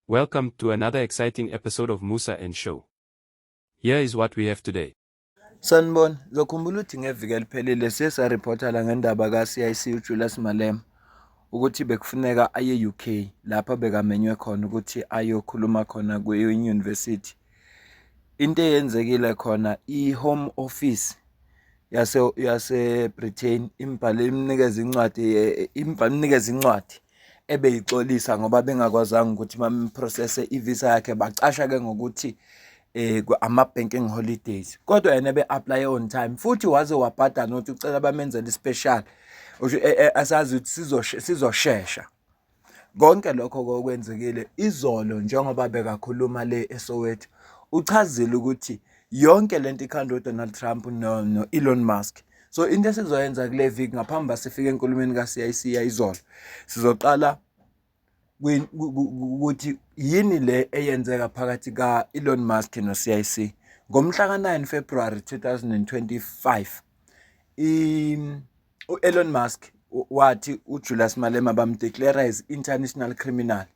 Welcome to another exciting episode of Musa and Show. Here is what we have today. Sanibona, ngizokhumbula ukuthi ngeviki eliphelile siye saripota la ngendaba ka-CIC uJulius Malema ukuthi bekufuneka aye UK lapha bekamenywe khona ukuthi ayokhuluma khona kwi-university. Into eyenzekile khona i-Home Office yase Britain imnikeza incwadi ebeyixolisa ngoba bengakwazanga ukuthi bamprocesse ivisa yakhe bacasha ke ngokuthi ama-banking holidays kodwa yena be-apply on time futhi waze wabhadala nokuthi ucela bamenzele i-special asazi ukuthi sizoshesha. Konke lokho kokwenzekile izolo njengoba bekakhuluma le eSoweto uchazile ukuthi yonke lento ikhandwa uDonald Trump no Elon Musk. So into esizoyenza kule viki ngaphambi sifike enkulumeni ka-CIC izolo sizoqala ukuthi yini le eyenzeka phakathi ka-Elon Musk no-CIC. Ngomhla ka-9 February 2025 u-Elon Musk wathi uJulius Malema bamdeclare as international criminal.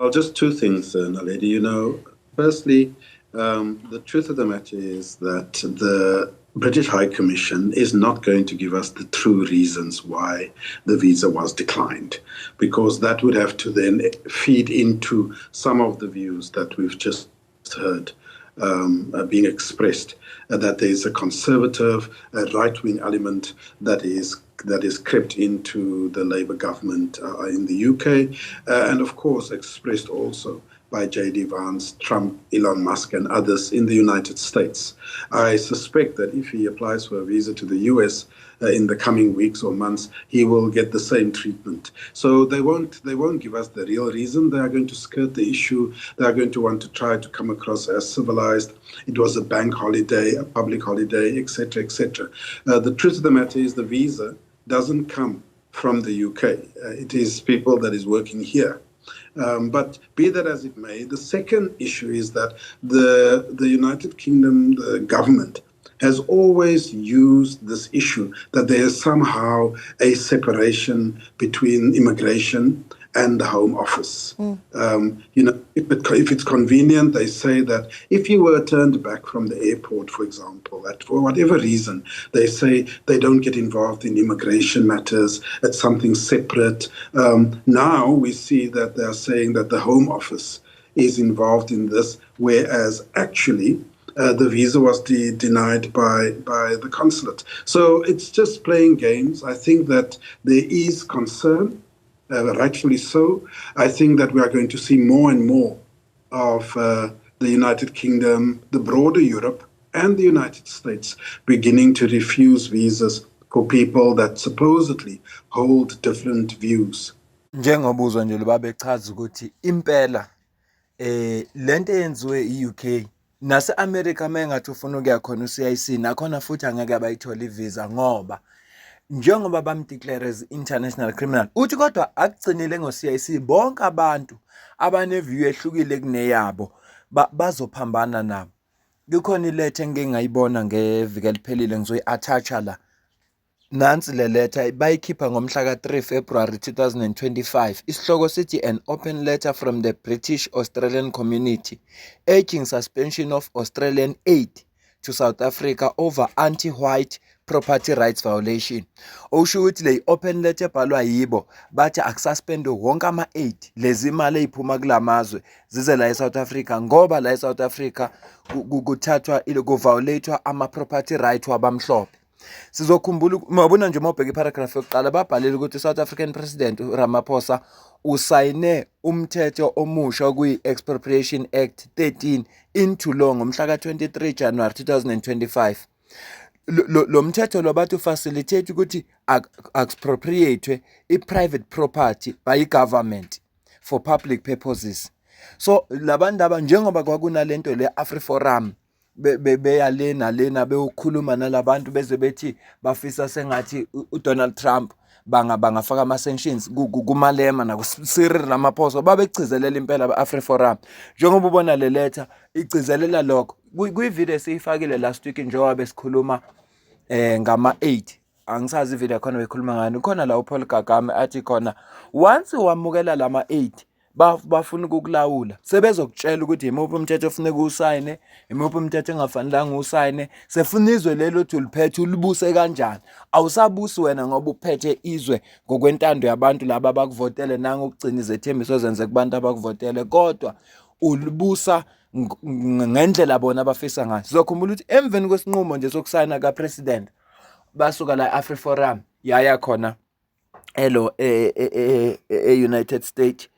Well, just two things, Naledi. Firstly, the truth of the matter is that the British High Commission is not going to give us the true reasons why the visa was declined, because that would have to then feed into some of the views that we've just heard being expressed, that there is a conservative, right-wing element that is crept into the Labour government in the UK, and of course expressed also by J.D. Vance, Trump, Elon Musk, and others in the United States. I suspect that if he applies for a visa to the US in the coming weeks or months, he will get the same treatment. So they won't give us the real reason. They are going to skirt the issue. They are going to want to try to come across as civilized. It was a bank holiday, a public holiday, etc., etc. The truth of the matter is the visa doesn't come from the UK. It is people that is working here. But be that as it may, the second issue is that the United Kingdom, the government, has always used this issue that there is somehow a separation between immigration and the Home Office. If it's convenient, they say that if you were turned back from the airport, for example, that for whatever reason, they say they don't get involved in immigration matters, it's something separate. Now we see that they're saying that the Home Office is involved in this, whereas actually the visa was denied by the consulate. So it's just playing games. I think that there is concern. Rightfully so. I think that we are going to see more and more of the United Kingdom, the broader Europe, and the United States beginning to refuse visas for people that supposedly hold different views. Njengobuzwa nje babechaza ukuthi impela lento eyenziwe i-UK nase-America mengathi ufuna ukuya khona u-CIC nakhona futhi angeke bayithola ivisa ngoba njengoba bamdeclare as international criminal uthi kodwa akugcinile ngo-CIC bonke abantu abaneview ehlukile kuneyabo bazophambana nabo. Kukhona iletha engeke ngayibona ngeviki eliphelile ngizoyi-attach-a la. Nansi le letter bayikhipha ngomhla ka-3 February 2025. Isihloko sithi an open letter from the British Australian community urging suspension of Australian aid to South Africa over anti-white property rights violation. Okusho ukuthi le open letter ebhalwa yibo bathi akususpende wonke ama-aid lezi imali eziphuma kulamazwe zize la eSouth Africa ngoba la eSouth Africa kuthathwa kuviolatewa ama-property right wabamhlophe. Sizokhumbula mabona nje mawubheka iparagraph yokuqala babhalile ukuthi South African President Ramaphosa usayine umthetho omusha kuyi-Expropriation Act 13 into law ngomhla ka-23 January 2025. Lo mthetho lo bathi facilitate ukuthi expropriate i-private property by government for public purposes. So labandaba njengoba kwakunalento le AfriForum beya lena beyokhuluma nalabantu beze bethi bafisa sengathi uDonald Trump bangafaka ama-sanctions kuMalema nakuCyril Ramaphosa babegcizelela impela AfriForum. Njengoba ubona le letter igcizelela lokho kwi-video esiyifakile last week njengoba besikhuluma ngama-8 angisazi ivideo khona bekhuluma ngani khona la uPaul Kagame athi khona once wamukela lama-8 bafuna ukukulawula sebezokutshela ukuthi imuphi umthetho ofuneka usayine, imuphi umthetho engafanelanga usayine. Sefuna izwe lelo othi uliphethe ulibuse kanjani. Awusabusi wena ngoba uphethe izwe ngokwentando yabantu laba abakuvotele nangokugcina izethembiso zenze kubantu abakuvotele, kodwa ulibusa ngendlela bona abafisa ngayo. Sizokhumbula ukuthi emveni kwesinqumo nje sokusayina kapresident basuka la AfriForum yaya khona United States.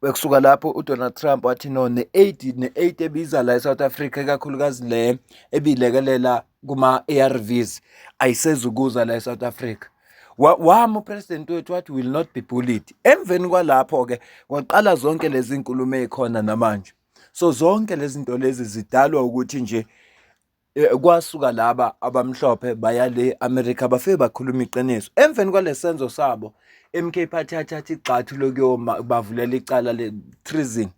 Bekusuka lapho uDonald Trump wathi no ne-aid ebiza la eSouth Africa, ikakhulukazi le ebilekelela kuma-ARVs ayisezukuza la eSouth Africa. Wama upresident wethu wathi will not be bullied. Emveni kwalapho-ke kwaqala zonke lezi nkulumo ey'khona namanje. So zonke lezi zinto lezi zidalwa ukuthi nje kwasuka laba abamhlophe baya le America bafike bakhuluma iqiniso. Emveni kwalesenzo sabo MK bathatha igxathu lokuyoma bavulela icala le treason.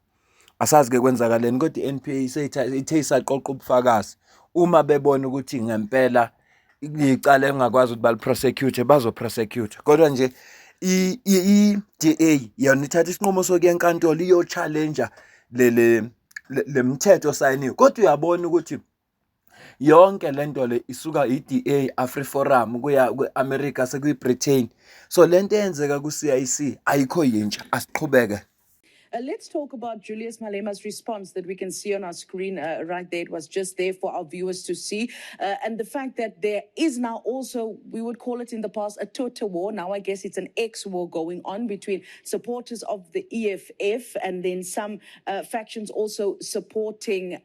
Asazi ke kwenzakaleni kodwa iNPA ithe isaqoqa ubufakazi. Uma bebona ukuthi ngempela icala engakwazi ukuthi baliprosecute bazoprosecute. Kodwa nje i-DA yona ithatha isinqumo sokuya enkantolo iyo challenger le mthetho osayiniwe. Kodwa uyabona ukuthi yonke lento le isuka i-DA AfriForum kuya kweAmerica sekuyiBritain. So lento eyenzeka ku-CIC ayikho yintsha, asiqhubeke. Let's talk about Julius Malema's response that we can see on our screen right there. It was just there for our viewers to see. And the fact that there is now also, we would call it in the past, a total war. Now I guess it's an ex-war going on between supporters of the EFF and then some factions also supporting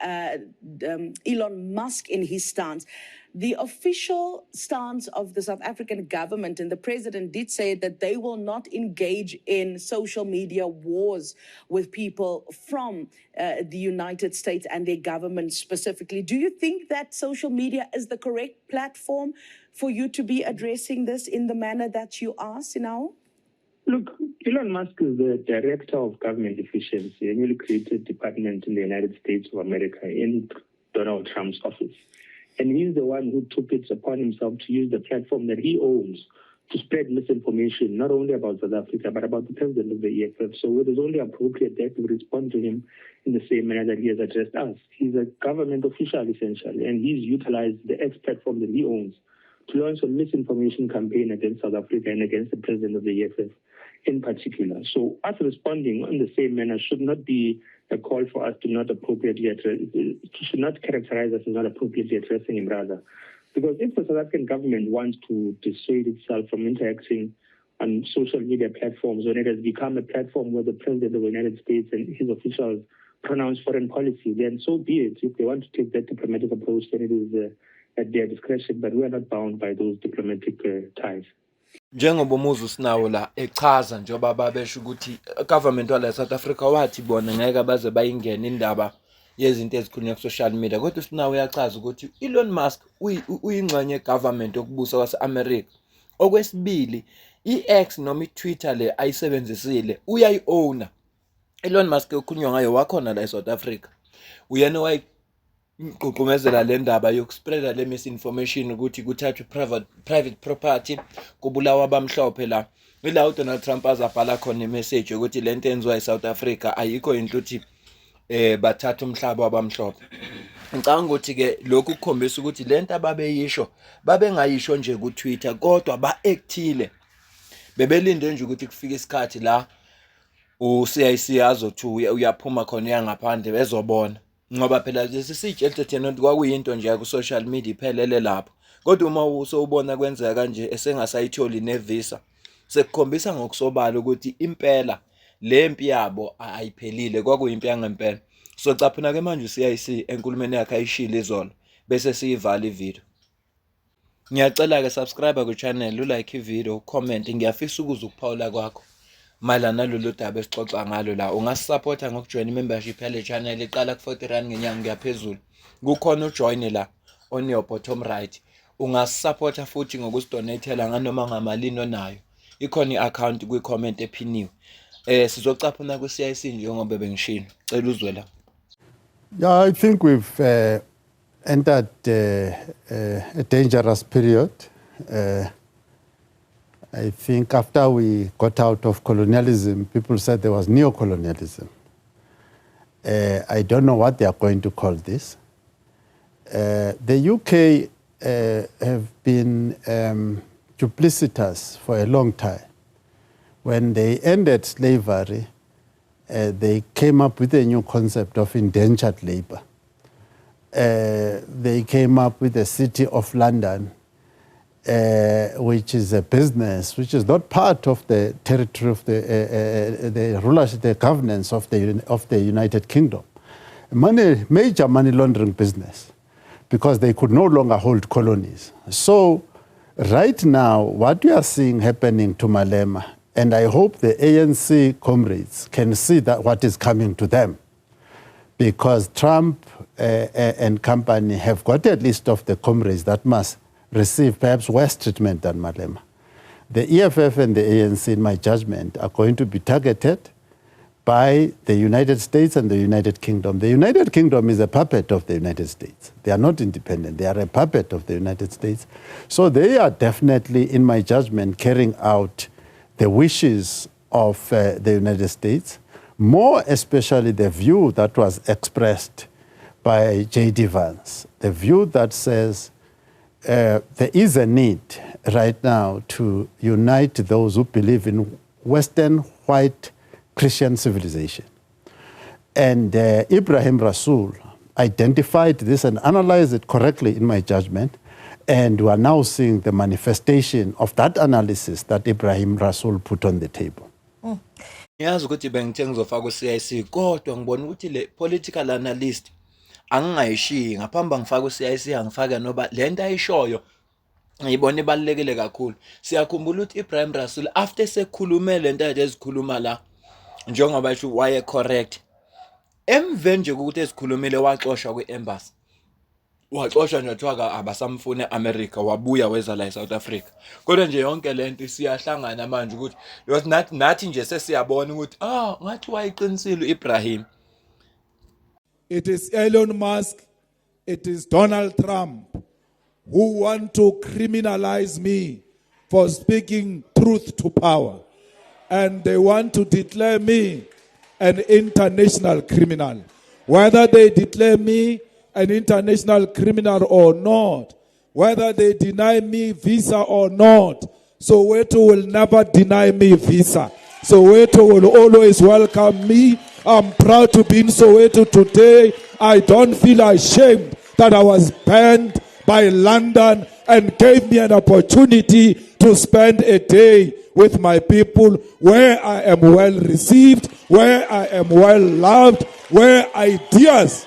Elon Musk in his stance. The official stance of the South African government, and the president did say that they will not engage in social media wars with people from the United States and their government specifically. Do you think that social media is the correct platform for you to be addressing this in the manner that you are, Sinao? Look, Elon Musk is the director of government efficiency, a newly created department in the United States of America in Donald Trump's office. And he's the one who took it upon himself to use the platform that he owns to spread misinformation, not only about South Africa, but about the president of the EFF. So it is only appropriate that we respond to him in the same manner that he has addressed us. He's a government official, essentially, and he's utilized the X platform that he owns to launch a misinformation campaign against South Africa and against the president of the EFF in particular. So us responding in the same manner should not be a call for us to not appropriately address, should not characterize us as not appropriately addressing him, rather. Because if the South African government wants to dissuade itself from interacting on social media platforms, when it has become a platform where the president of the United States and his officials pronounce foreign policy, then so be it. If they want to take that diplomatic approach, then it is at their discretion, but we are not bound by those diplomatic ties. Njengoba umuzi usinawo la echaza njengoba babesho ukuthi government wala South Africa wathi bona ngeke baze bayingene indaba yezinto ezikhulunywa ku social media, kodwa usinawo uyachaza ukuthi Elon Musk uyingxenye government okubusa kwase-America. Okwesibili, i-X noma i-Twitter le ayisebenzisile uyayi-owner. Elon Musk okukhulunywa ngayo wakhona la eSouth Africa. Uyena wayiqhuqhumezela le ndaba yokuspreada le misinformation ukuthi kuthathwe private property kubulawa abamhlophe la. Ila uDonald Trump azabhala khona imessage ukuthi lento enziwa eSouth Africa ayikho into ukuthi bathatha umhlaba wabamhlophe. Ngicabanga ukuthi ke lokhu kukhombisa ukuthi lento ababeyisho babengayisho nje ku Twitter kodwa ba-actile. Bebelinde nje ukuthi kufike isikhathi la uCIC azothi uyaphuma khona yangaphandle bezobona. Ngoba phela lesi sitshe entertainment kwakuyinto nje ku social media iphelele lapho. Kodwa uma usubona kwenzeka kanje esengasayitholi nevisa sekukhombisa ngokusobala ukuthi impela lempi yabo ayiphelile, kwakuyimpi yangempela. So caphuna ke manje uCIC enkulumeni yakhe ayishilo izolo bese siyivala ivideo. Ngiyacela ke subscribe ku channel, ulike ivideo, ucomment. Ngiyafisa ukuza ukuphawula kwakho mayelana nalolu daba esixoxa ngalo la. Ungasupporta ngokujoin membership yale channel iqala ku 40 rand ngenyanga kuyaphezulu. Kukhona ujoin la on your bottom right. Ungasupporta futhi ngokusidonatela nganoma ngamalini onayo. Ikhona i-account kwi-comment ephiniwe. Sizocaphuna ku CIC njengoba bengishilo. Cela uzwe la. Yeah, I think we've entered a dangerous period. I think after we got out of colonialism, people said there was neocolonialism. I don't know what they are going to call this. The UK have been duplicitous for a long time. When they ended slavery, they came up with a new concept of indentured labor. They came up with the City of London, which is a business which is not part of the territory of the rulership, the governance of the United Kingdom. Major money laundering business, because they could no longer hold colonies. So right now, what we are seeing happening to Malema, and I hope the ANC comrades can see that what is coming to them, because Trump and company have got a list of the comrades that must receive perhaps worse treatment than Malema. The EFF and the ANC, in my judgment, are going to be targeted by the United States and the United Kingdom. The United Kingdom is a puppet of the United States. They are not independent. They are a puppet of the United States. So they are definitely, in my judgment, carrying out the wishes of the United States, more especially the view that was expressed by J.D. Vance, the view that says there is a need right now to unite those who believe in Western white Christian civilization. And Ibrahim Rasool identified this and analyzed it correctly, in my judgment, and we are now seeing the manifestation of that analysis that Ibrahim Rasool put on the table. Ngiyazi ukuthi bengithe ngizofaka ku-CIC kodwa ngibona ukuthi le political analyst angingayishiyi ngaphambi ngifaka ku-CIC angifake noba le nto ayishoyo ngiyibona ibalulekile kakhulu. Siyakhumbula ukuthi Ibrahim Rasool after sekhulume le nto ade ezikhuluma la njengoba esho waye correct, emveni nje ukuthi esikhulumile waxoshwa kwi-embassy, waxoshwa nje kuthiwa abasamfune eAmerica, wabuya weza la eSouth Africa. Kodwa nje yonke lento siyahlangana manje ukuthi nathi nje sesiyabona ukuthi ngathi wayiqinisile Ibrahim. It is Elon Musk, it is Donald Trump who want to criminalize me for speaking truth to power. And they want to declare me an international criminal. Whether they declare me an international criminal or not, whether they deny me visa or not, Soweto will never deny me visa. Soweto will always welcome me. I'm proud to be in Soweto today. I don't feel ashamed that I was banned by London and gave me an opportunity to spend a day with my people where I am well received, where I am well loved, where ideas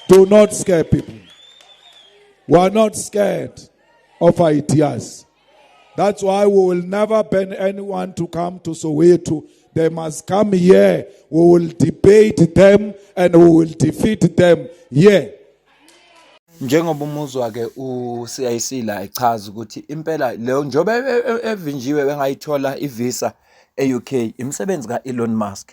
do not scare people. We are not scared of ideas. That's why we will never ban anyone to come to Soweto. They must come here. We will debate them and we will defeat them here. Njengoba umuzwa ke uCIC la echaza ukuthi impela leyo njobe evinjiwe bengayithola ivisa eUK imisebenzi kaElon Musk.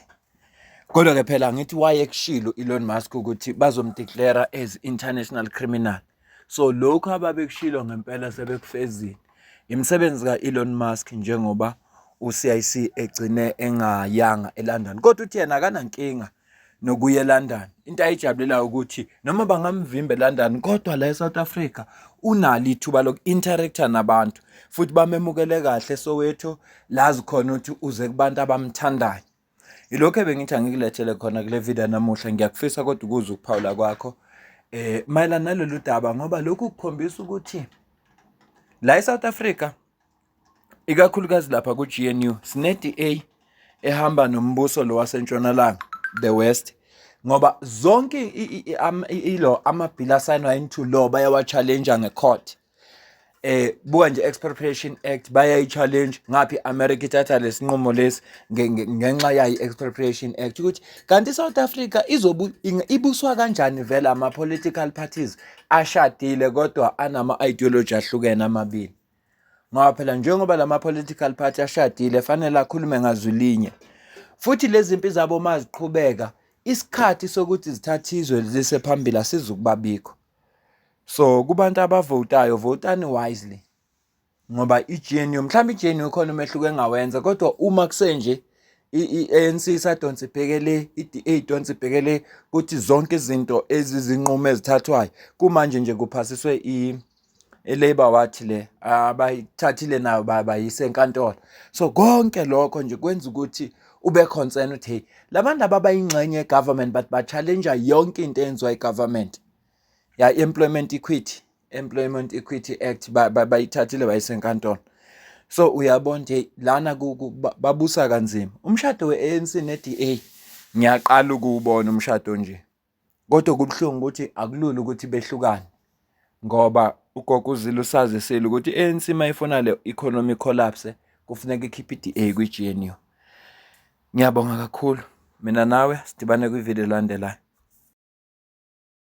Kodwa ke phela ngithi wayekushilo Elon Musk ukuthi bazomdeclare as international criminal. So lokho ababekushilo ngempela sebekufezile. Imisebenzi kaElon Musk njengoba uCIC egcine engayanga eLondon. Kodwa uthi yena akanankinga nokuya eLondon. Into ayijabulela ukuthi noma bangamvimba eLondon kodwa la eSouth Africa unalo ithuba lokuinteracta nabantu futhi bamemukele kahle Soweto, lazi khona ukuthi uze kubantu abamthandayo. Ilokho bengithi angikulethele khona kule video namuhla, ngiyakufisa kodwa ukuze ukuphawula kwakho mayelana nalolu daba ngoba lokhu kukhombisa ukuthi la eSouth Africa ikakhulukazi lapha ku-GNU sine-DA ehamba nombuso lo wasentshonalanga, the West, ngoba zonke amabhili asayinwa into law bayawa-challenge nge-court. Buka nje Expropriation Act bayayi-challenge ngaphi America ithatha lesinqumo lesi ngenxa yayi Expropriation Act ukuthi kanti South Africa ibuswa kanjani vele ama-political parties ashadile kodwa anama-ideology ahlukene amabili. Ngoba phela njengoba lama-political party ashadile fanele akhulume ngazwi linye futhi lezi zimpi zabo maziqhubeka isikhathi sokuthi zithathizwe zise phambili asizukubabikho. So kubantu abavotayo votani wisely. ngoba i-GNU mhlawumbe i-GNU khona umehluko engawenza, kodwa uma kusenje i-ANC isadonsa ibhekele, i-DA idonsa ibhekele ukuthi zonke izinto ezizinqumo ezithathwayo kumanje nje kuphasiswe i-Labour wathi le abayithathile nayo bayise enkantolo. So konke lokho nje kwenza ukuthi ube concern ukuthi hey, labantu abayingxenye ye-government but ba-challenge yonke into eyenziwa i-government ya Employment Equity Act bayithathile bayise enkantolo. So uyabona nje lana babusa kanzima. Umshado we-ANC ne-DA ngiyaqala ukuwubona umshado nje, kodwa kubuhlungu ukuthi akulula ukuthi behlukane ngoba ugogo uZille usazisile ukuthi i-ANC mayifuna le economic collapse kufuneka ikhiphe i-DA kwi-GNU. Ngiyabonga kakhulu. Mina nawe sidibane kwivideo elandelayo.